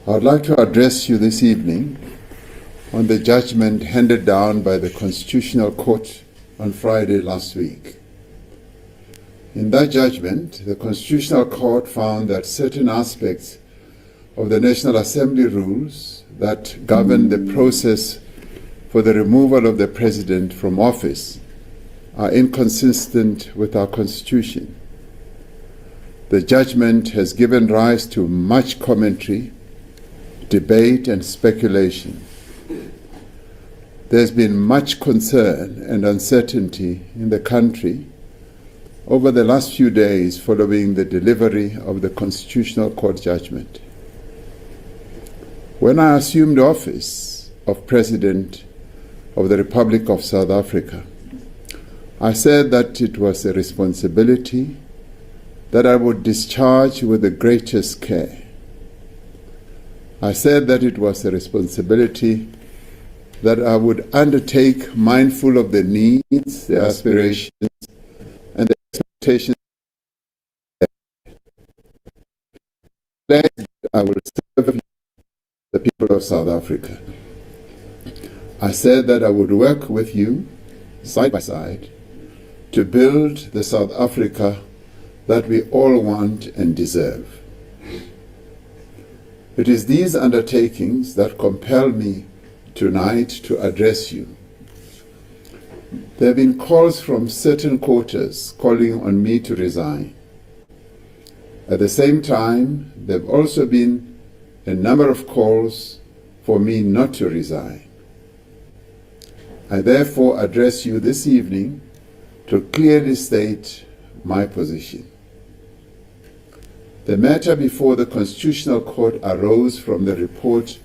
I would like to address you this evening on the judgment handed down by the Constitutional Court on Friday last week. In that judgment, the Constitutional Court found that certain aspects of the National Assembly rules that govern the process for the removal of the President from office are inconsistent with our Constitution. The judgment has given rise to much commentary, debate, and speculation. There's been much concern and uncertainty in the country over the last few days following the delivery of the Constitutional Court judgment. When I assumed office of President of the Republic of South Africa, I said that it was a responsibility that I would discharge with the greatest care. I said that it was a responsibility that I would undertake mindful of the needs, the aspirations, and the expectations. I will serve the people of South Africa. I said that I would work with you, side by side, to build the South Africa that we all want and deserve. It is these undertakings that compel me tonight to address you. There have been calls from certain quarters calling on me to resign. At the same time, there have also been a number of calls for me not to resign. I therefore address you this evening to clearly state my position. The matter before the Constitutional Court arose from the report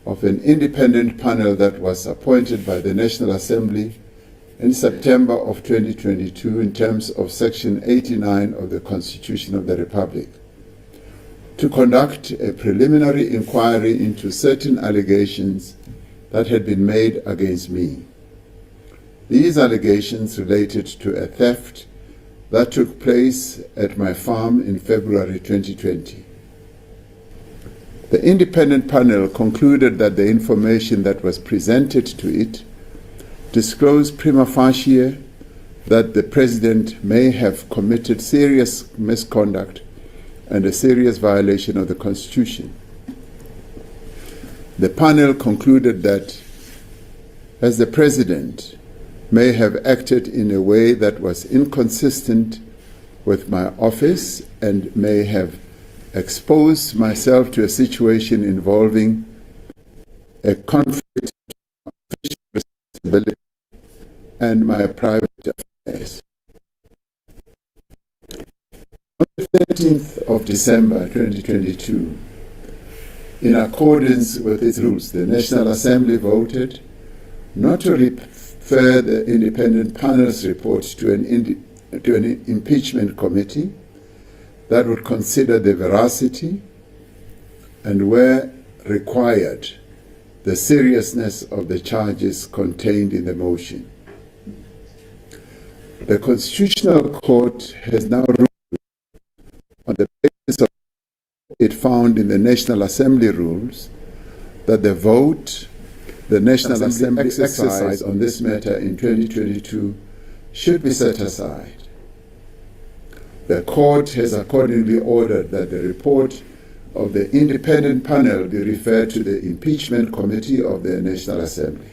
of an independent panel that was appointed by the National Assembly in September of 2022 in terms of Section 89 of the Constitution of the Republic, to conduct a preliminary inquiry into certain allegations that had been made against me. These allegations related to a theft that took place at my farm in February 2020. The independent panel concluded that the information that was presented to it disclosed prima facie that the President may have committed serious misconduct and a serious violation of the Constitution. The panel concluded that as the President may have acted in a way that was inconsistent with my office and may have exposed myself to a situation involving a conflict of official responsibility and my private affairs. On the 13th of December 2022, in accordance with its rules, the National Assembly voted not to refer the independent panel's report to an impeachment committee that would consider the veracity and, where required, the seriousness of the charges contained in the motion. The Constitutional Court has now ruled on the basis of what it found in the National Assembly rules that the National Assembly exercise on this matter in 2022 should be set aside. The Court has accordingly ordered that the report of the independent panel be referred to the Impeachment Committee of the National Assembly.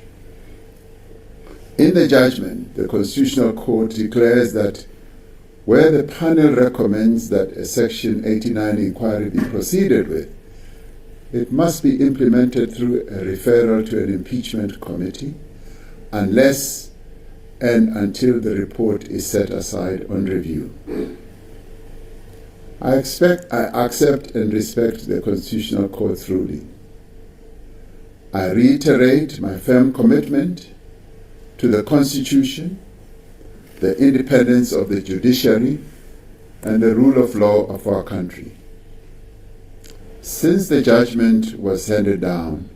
In the judgment, the Constitutional Court declares that where the panel recommends that a Section 89 inquiry be proceeded with, it must be implemented through a referral to an impeachment committee unless and until the report is set aside on review. I accept and respect the Constitutional Court's ruling. I reiterate my firm commitment to the Constitution, the independence of the judiciary, and the rule of law of our country. Since the judgment was handed down,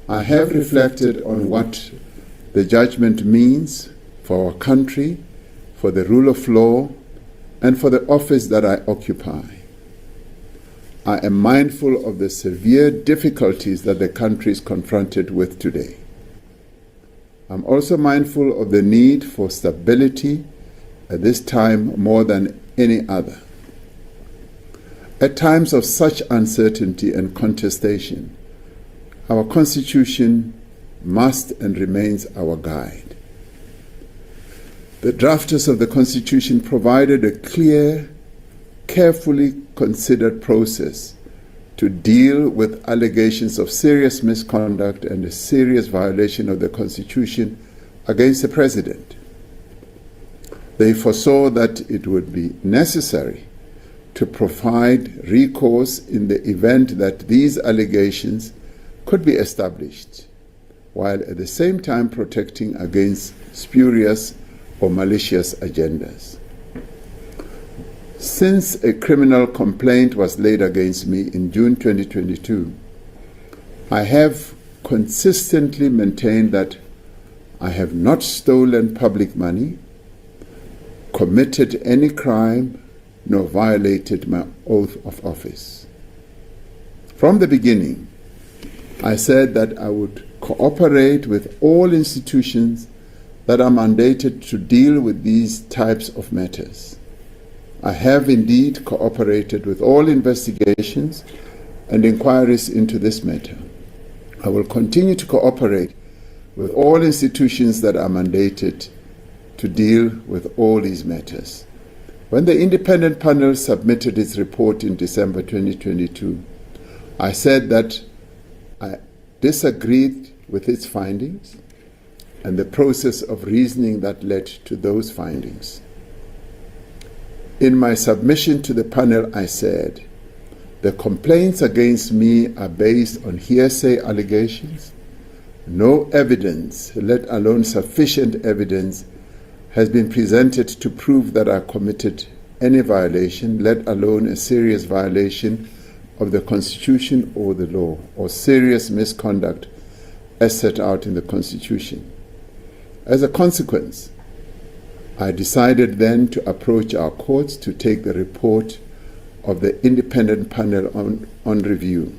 I have reflected on what the judgment means for our country, for the rule of law, and for the office that I occupy. I am mindful of the severe difficulties that the country is confronted with today. I'm also mindful of the need for stability at this time more than any other. At times of such uncertainty and contestation, our Constitution must and remains our guide. The drafters of the Constitution provided a clear, carefully considered process to deal with allegations of serious misconduct and a serious violation of the Constitution against the President. They foresaw that it would be necessary to provide recourse in the event that these allegations could be established, while at the same time protecting against spurious or malicious agendas. Since a criminal complaint was laid against me in June 2022, I have consistently maintained that I have not stolen public money, committed any crime, nor violated my oath of office. From the beginning, I said that I would cooperate with all institutions that are mandated to deal with these types of matters. I have indeed cooperated with all investigations and inquiries into this matter. I will continue to cooperate with all institutions that are mandated to deal with all these matters. When the independent panel submitted its report in December 2022, I said that I disagreed with its findings and the process of reasoning that led to those findings. In my submission to the panel, I said, the complaints against me are based on hearsay allegations. No evidence, let alone sufficient evidence, has been presented to prove that I committed any violation, let alone a serious violation of the Constitution or the law, or serious misconduct as set out in the Constitution. As a consequence, I decided then to approach our courts to take the report of the independent panel on review.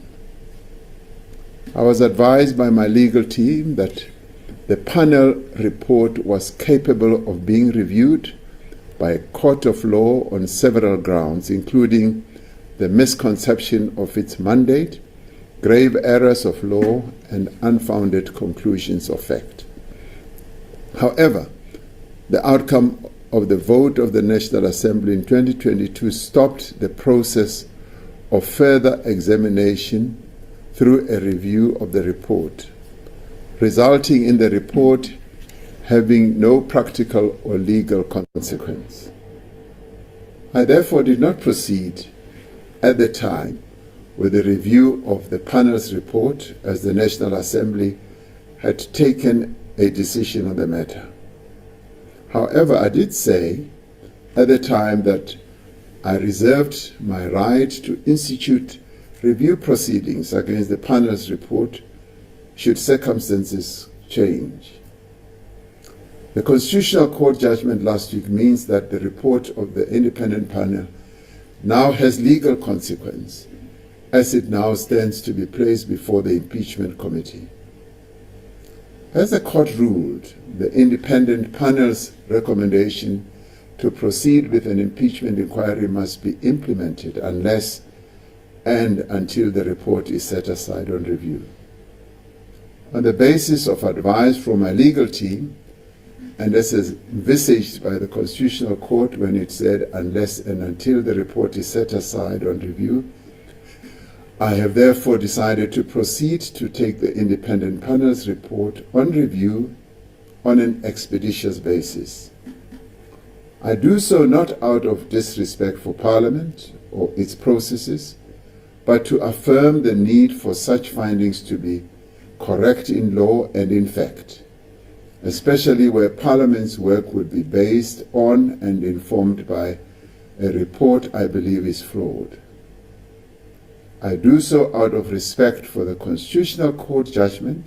I was advised by my legal team that the panel report was capable of being reviewed by a court of law on several grounds, including the misconception of its mandate, grave errors of law, and unfounded conclusions of fact. However, the outcome of the vote of the National Assembly in 2022 stopped the process of further examination through a review of the report, resulting in the report having no practical or legal consequence. I therefore did not proceed at the time with a review of the panel's report, as the National Assembly had taken a decision on the matter. However, I did say at the time that I reserved my right to institute review proceedings against the panel's report should circumstances change. The Constitutional Court judgment last week means that the report of the independent panel now has legal consequence, as it now stands to be placed before the impeachment committee. As the court ruled, the independent panel's recommendation to proceed with an impeachment inquiry must be implemented unless and until the report is set aside on review. On the basis of advice from my legal team, and as envisaged by the Constitutional Court when it said unless and until the report is set aside on review, I have therefore decided to proceed to take the independent panel's report on review on an expeditious basis. I do so not out of disrespect for Parliament or its processes, but to affirm the need for such findings to be correct in law and in fact, especially where Parliament's work would be based on and informed by a report I believe is flawed. I do so out of respect for the Constitutional Court judgment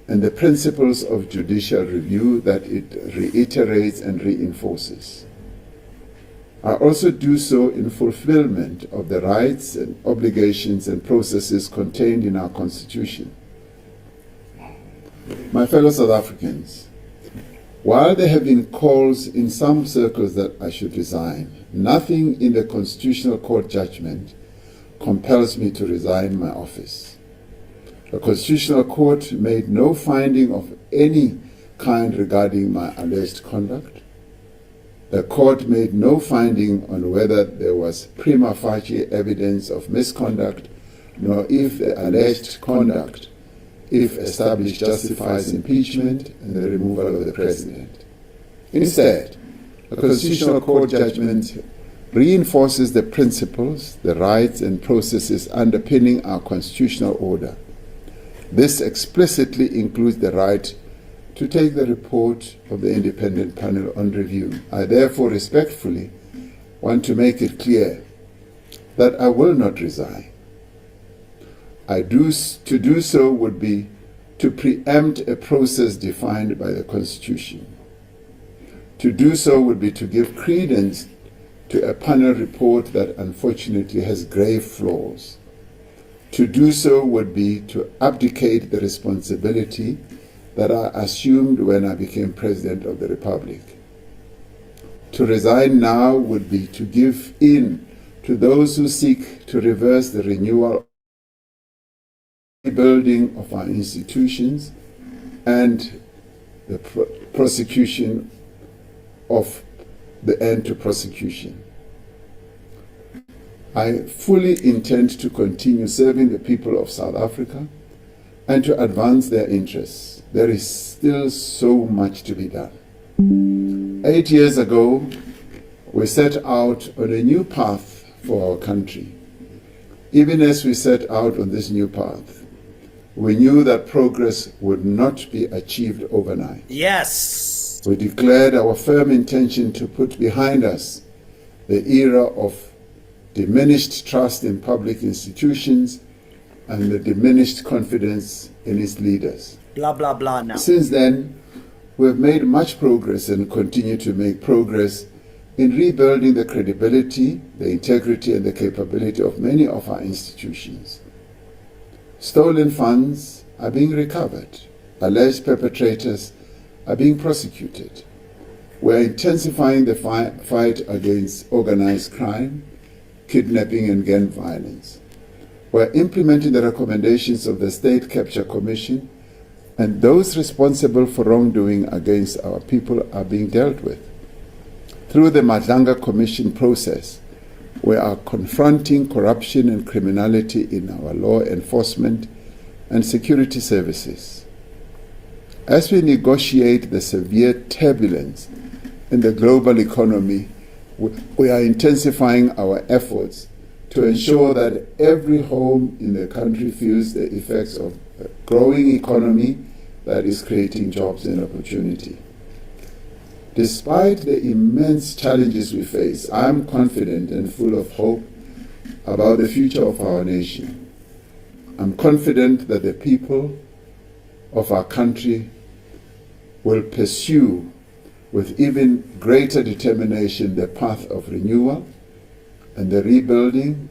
and the principles of judicial review that it reiterates and reinforces. I also do so in fulfillment of the rights and obligations and processes contained in our Constitution. My fellow South Africans, while there have been calls in some circles that I should resign, nothing in the Constitutional Court judgment compels me to resign my office. The Constitutional Court made no finding of any kind regarding my alleged conduct. The court made no finding on whether there was prima facie evidence of misconduct, nor if the alleged conduct, if established, justifies impeachment and the removal of the president. Instead, the Constitutional Court judgment reinforces the principles, the rights and processes underpinning our constitutional order. This explicitly includes the right to take the report of the independent panel on review. I therefore respectfully want to make it clear that I will not resign. To do so would be to preempt a process defined by the Constitution. To do so would be to give credence to a panel report that unfortunately has grave flaws. To do so would be to abdicate the responsibility that I assumed when I became President of the Republic. To resign now would be to give in to those who seek to reverse the renewal, rebuilding of our institutions, and the prosecution of the end to prosecution. I fully intend to continue serving the people of South Africa and to advance their interests. There is still so much to be done. 8 years ago, we set out on a new path for our country. Even as we set out on this new path, we knew that progress would not be achieved overnight. Yes. We declared our firm intention to put behind us the era of diminished trust in public institutions and the diminished confidence in its leaders. Blah, blah, blah now. Since then, we have made much progress and continue to make progress in rebuilding the credibility, the integrity, and the capability of many of our institutions. Stolen funds are being recovered. Alleged perpetrators are being prosecuted. We are intensifying the fight against organized crime, kidnapping, and gang violence. We are implementing the recommendations of the State Capture Commission, and those responsible for wrongdoing against our people are being dealt with. Through the Madlanga Commission process, we are confronting corruption and criminality in our law enforcement and security services. As we negotiate the severe turbulence in the global economy, we are intensifying our efforts to ensure that every home in the country feels the effects of a growing economy that is creating jobs and opportunity. Despite the immense challenges we face, I am confident and full of hope about the future of our nation. I'm confident that the people of our country will pursue with even greater determination the path of renewal and the rebuilding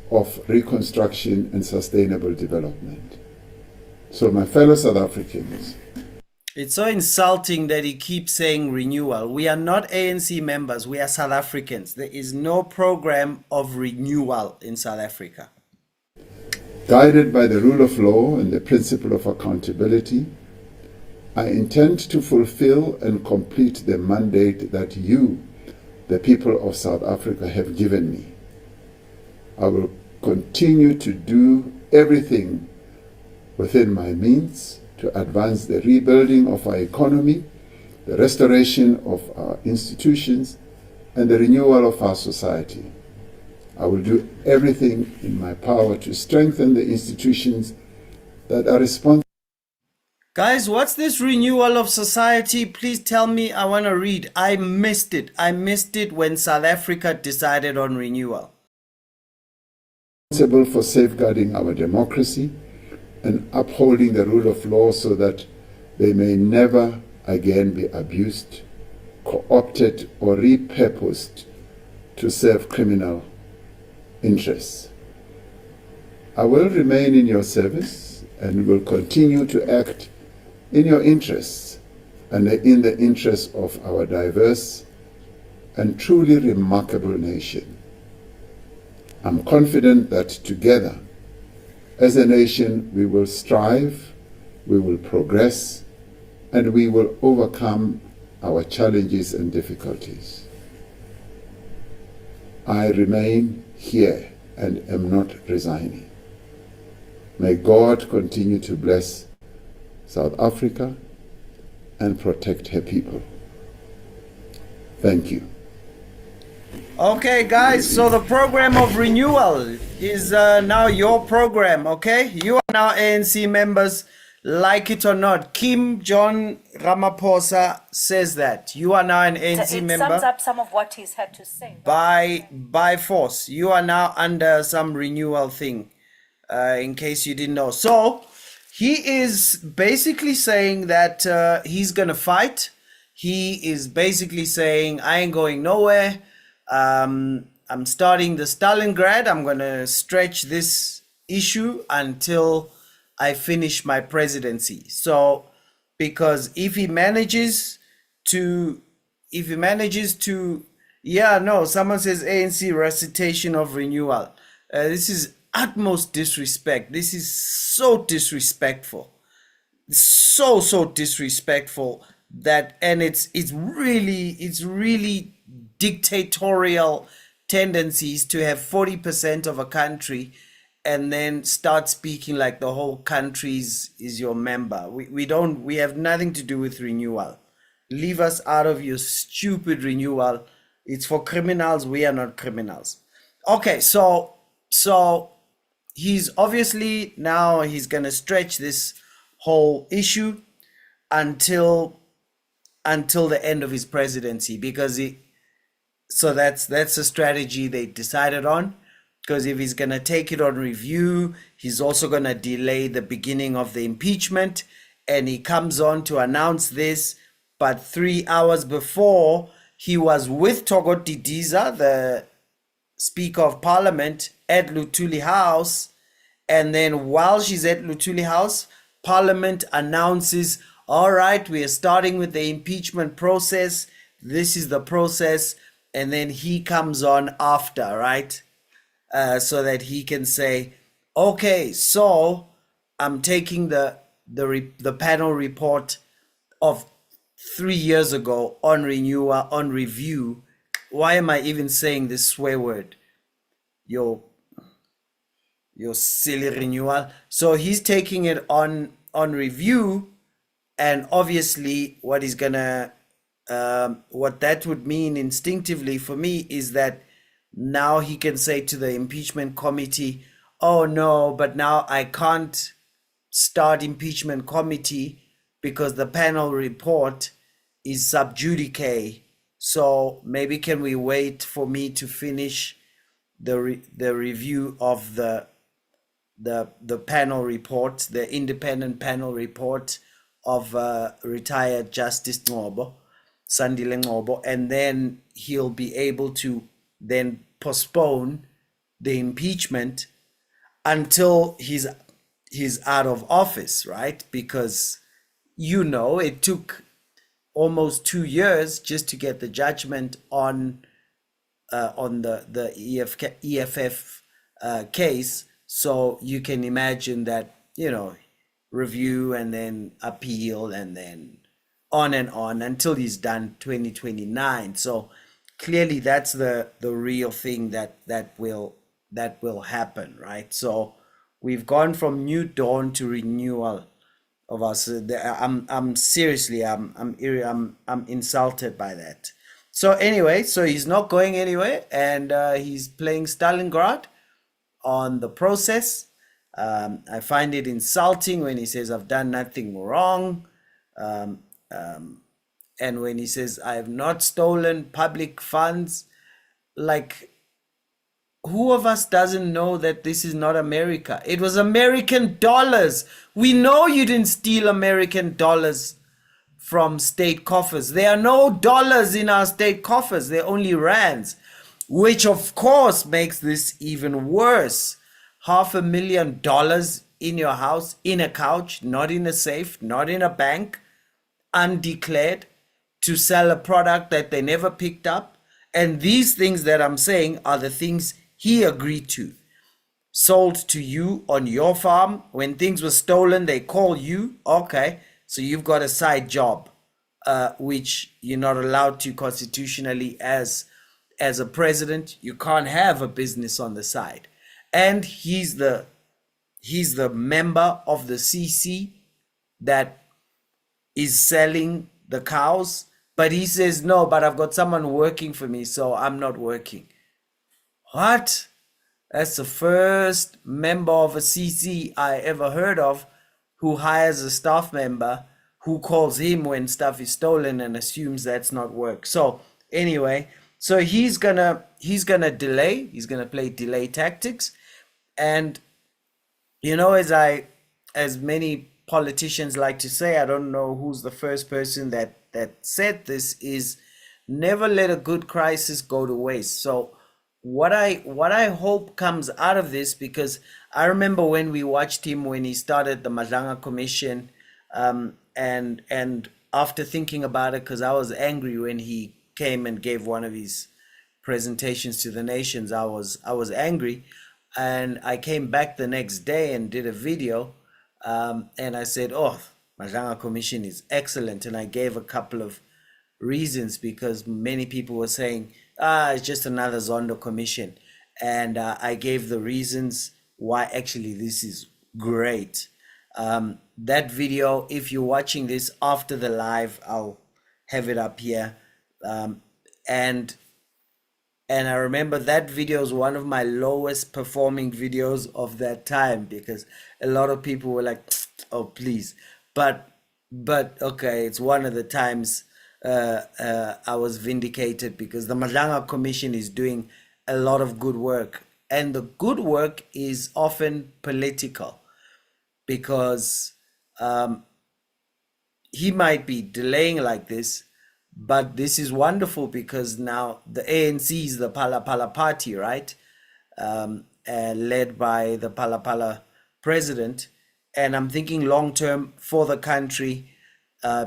of reconstruction and sustainable development. So my fellow South Africans, it's so insulting that he keeps saying renewal. We are not ANC members. We are South Africans. There is no program of renewal in South Africa. Guided by the rule of law and the principle of accountability, I intend to fulfill and complete the mandate that you, the people of South Africa, have given me. I will continue to do everything within my means to advance the rebuilding of our economy, the restoration of our institutions, and the renewal of our society. I will do everything in my power to strengthen the institutions that are responsible. Guys, what's this renewal of society? Please tell me. I want to read. I missed it. I missed it when South Africa decided on renewal. Responsible for safeguarding our democracy and upholding the rule of law so that they may never again be abused, co-opted, or repurposed to serve criminal interests. I will remain in your service and will continue to act in your interests and in the interests of our diverse and truly remarkable nation. I'm confident that together, as a nation, we will strive, we will progress, and we will overcome our challenges and difficulties. I remain here and am not resigning. May God continue to bless South Africa and protect her people. Thank you. Okay, guys, so the program of renewal is now your program, okay? You are now ANC members, like it or not. Kim John Ramaphosa says that. You are now an ANC It member. sums up some of what he's had to say. By force. You are now under some renewal thing, in case you didn't know. So, he is basically saying that he's going to fight. He is basically saying, I ain't going nowhere. I'm starting the Stalingrad. I'm going to stretch this issue until I finish my presidency. So, because if he manages to, yeah, no, someone says ANC recitation of renewal. This is utmost disrespect. This is so disrespectful. So disrespectful that, and it's really dictatorial tendencies to have 40% of a country and then start speaking like the whole country is your member. We have nothing to do with renewal. Leave us out of your stupid renewal. It's for criminals. We are not criminals. Okay, so he's obviously now he's gonna stretch this whole issue until the end of his presidency, because that's a strategy they decided on, because if he's gonna take it on review, he's also gonna delay the beginning of the impeachment, and he comes on to announce this, but 3 hours before he was with Tokoti Diza, the Speaker of Parliament, at Luthuli House, and then while she's at Luthuli House, Parliament announces, all right, we are starting with the impeachment process. This is the process. And then he comes on after, right? So that he can say, okay, so I'm taking the panel report of 3 years ago on renewal, on review. Why am I even saying this swear word? Your silly renewal. So he's taking it on review, and obviously what he's gonna what that would mean instinctively for me is that now he can say to the impeachment committee, oh no, but now I can't start impeachment committee because the panel report is sub judice. So maybe can we wait for me to finish the review of the panel report, the independent panel report of retired Justice Ngobo, Sandile Ngobo, and then he'll be able to then postpone the impeachment until he's out of office, right? Because it took almost 2 years just to get the judgment on the EFF case. So you can imagine that, review and then appeal and then on and on until he's done 2029. So clearly that's the real thing that will happen, right? So we've gone from new dawn to renewal of us. I'm seriously, I'm insulted by that. So anyway, so he's not going anywhere, and he's playing Stalingrad on the process. I find it insulting when he says I've done nothing wrong, and when he says I have not stolen public funds. Like, who of us doesn't know that this is not America? It was American dollars. We know you didn't steal American dollars from state coffers. There are no dollars in our state coffers. They're only rands. which of course makes this even worse. $500,000 in your house, in a couch, not in a safe, not in a bank, undeclared, to sell a product that they never picked up. And these things that I'm saying are the things he agreed to. Sold to you on your farm. When things were stolen, they call you. Okay, so you've got a side job, which you're not allowed to constitutionally as a president. You can't have a business on the side. And he's the member of the CC that is selling the cows, but he says no, but I've got someone working for me, so I'm not working. What? That's the first member of a CC I ever heard of who hires a staff member who calls him when stuff is stolen and assumes that's not work. So anyway, so he's gonna delay. He's gonna play delay tactics, and as many politicians like to say, I don't know who's the first person that said this, is never let a good crisis go to waste. So what I hope comes out of this, because I remember when we watched him when he started the Madlanga Commission, and after thinking about it, because I was angry when he came and gave one of his presentations to the nations, I was angry, and I came back the next day and did a video, and I said, "Oh, Madlanga Commission is excellent," and I gave a couple of reasons, because many people were saying, it's just another Zondo commission. And I gave the reasons why actually this is great. That video, if you're watching this after the live, I'll have it up here. And I remember that video is one of my lowest performing videos of that time, because a lot of people were like, oh, please. But okay, it's one of the times I was vindicated, because the Madlanga Commission is doing a lot of good work, and the good work is often political, because he might be delaying like this, but this is wonderful, because now the ANC is the Phala Phala party, right? Led by the Phala Phala president, and I'm thinking long term for the country.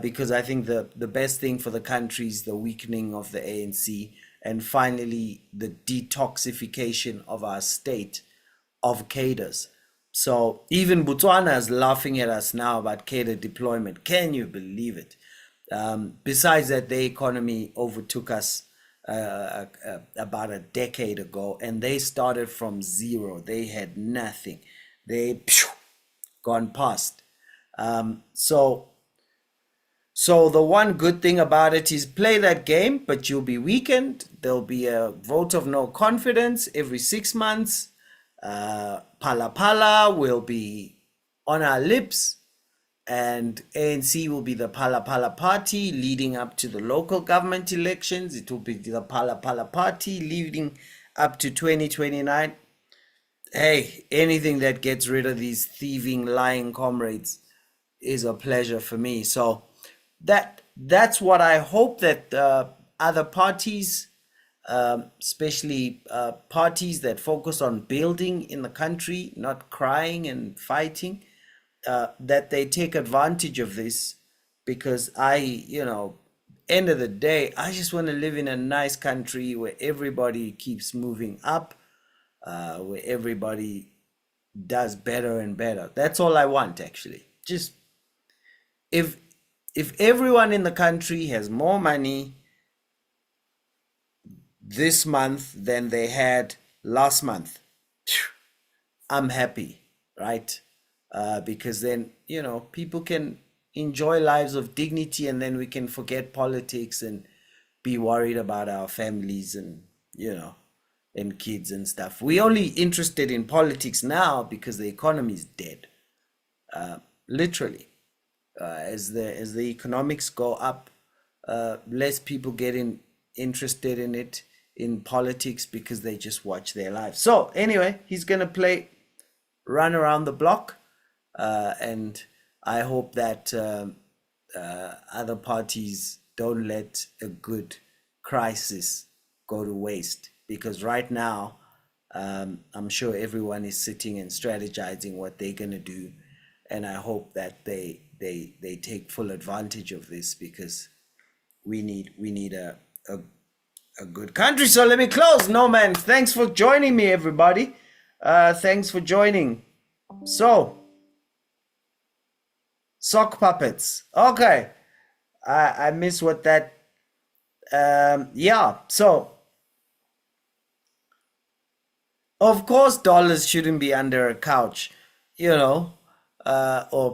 Because I think the best thing for the country is the weakening of the ANC, and finally the detoxification of our state of cadres. So even Botswana is laughing at us now about cadre deployment. Can you believe it? Besides that, the economy overtook us about a decade ago, and they started from zero. They had nothing. They gone past. So the one good thing about it is play that game, but you'll be weakened. There'll be a vote of no confidence every 6 months. Phala Phala will be on our lips, and ANC will be the Phala Phala party leading up to the local government elections. It will be the Phala Phala party leading up to 2029. Hey, anything that gets rid of these thieving, lying comrades is a pleasure for me. So that's what I hope that other parties, especially parties that focus on building in the country, not crying and fighting, that they take advantage of this, because end of the day, I just want to live in a nice country where everybody keeps moving up, where everybody does better and better. That's all I want, actually. Just if everyone in the country has more money this month than they had last month, I'm happy, right? Because then, people can enjoy lives of dignity, and then we can forget politics and be worried about our families and, and kids and stuff. We're only interested in politics now because the economy is dead, literally. As the economics go up, less people get interested in it, in politics, because they just watch their lives. So anyway, he's gonna run around the block, and I hope that other parties don't let a good crisis go to waste, because right now, I'm sure everyone is sitting and strategizing what they're gonna do, and I hope that they take full advantage of this, because we need a good country. So let me close. No man, thanks for joining me, everybody. Thanks for joining. So, sock puppets. Okay, I miss what that. Yeah. So, of course, dollars shouldn't be under a couch, or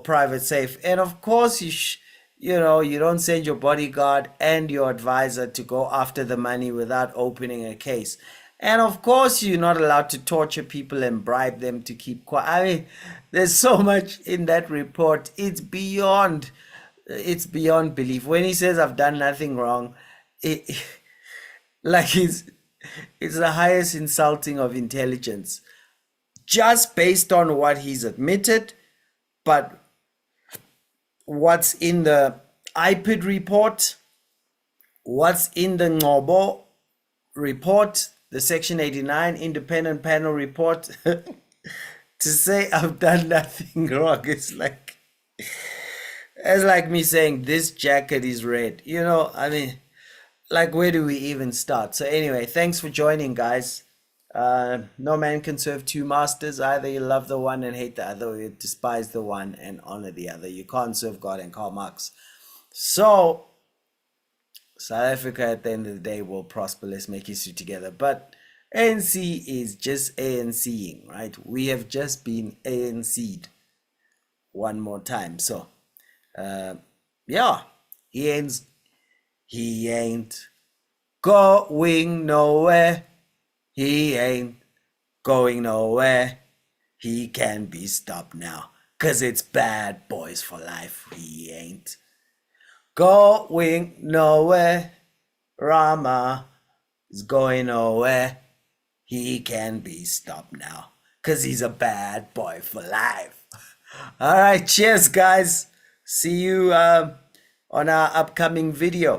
private safe. And of course, you don't send your bodyguard and your advisor to go after the money without opening a case. And of course, you're not allowed to torture people and bribe them to keep quiet. I mean, there's so much in that report. It's beyond belief. When he says I've done nothing wrong, it, like it's the highest insulting of intelligence, just based on what he's admitted. But what's in the IPID report, what's in the Ngobo report, the Section 89 independent panel report, to say I've done nothing wrong, it's like me saying this jacket is red. I mean, like, where do we even start? So anyway, thanks for joining, guys. No man can serve two masters. Either you love the one and hate the other, or you despise the one and honor the other. You can't serve God and Karl Marx. So South Africa, at the end of the day, will prosper. Let's make history together. But ANC is just ANCing, right? We have just been ANC'd one more time. So yeah, he ain't going nowhere. He ain't going nowhere. He can be stopped now, 'cause it's bad boys for life. He ain't going nowhere. Rama is going nowhere. He can be stopped now, 'cause he's a bad boy for life. All right, cheers, guys. See you on our upcoming video.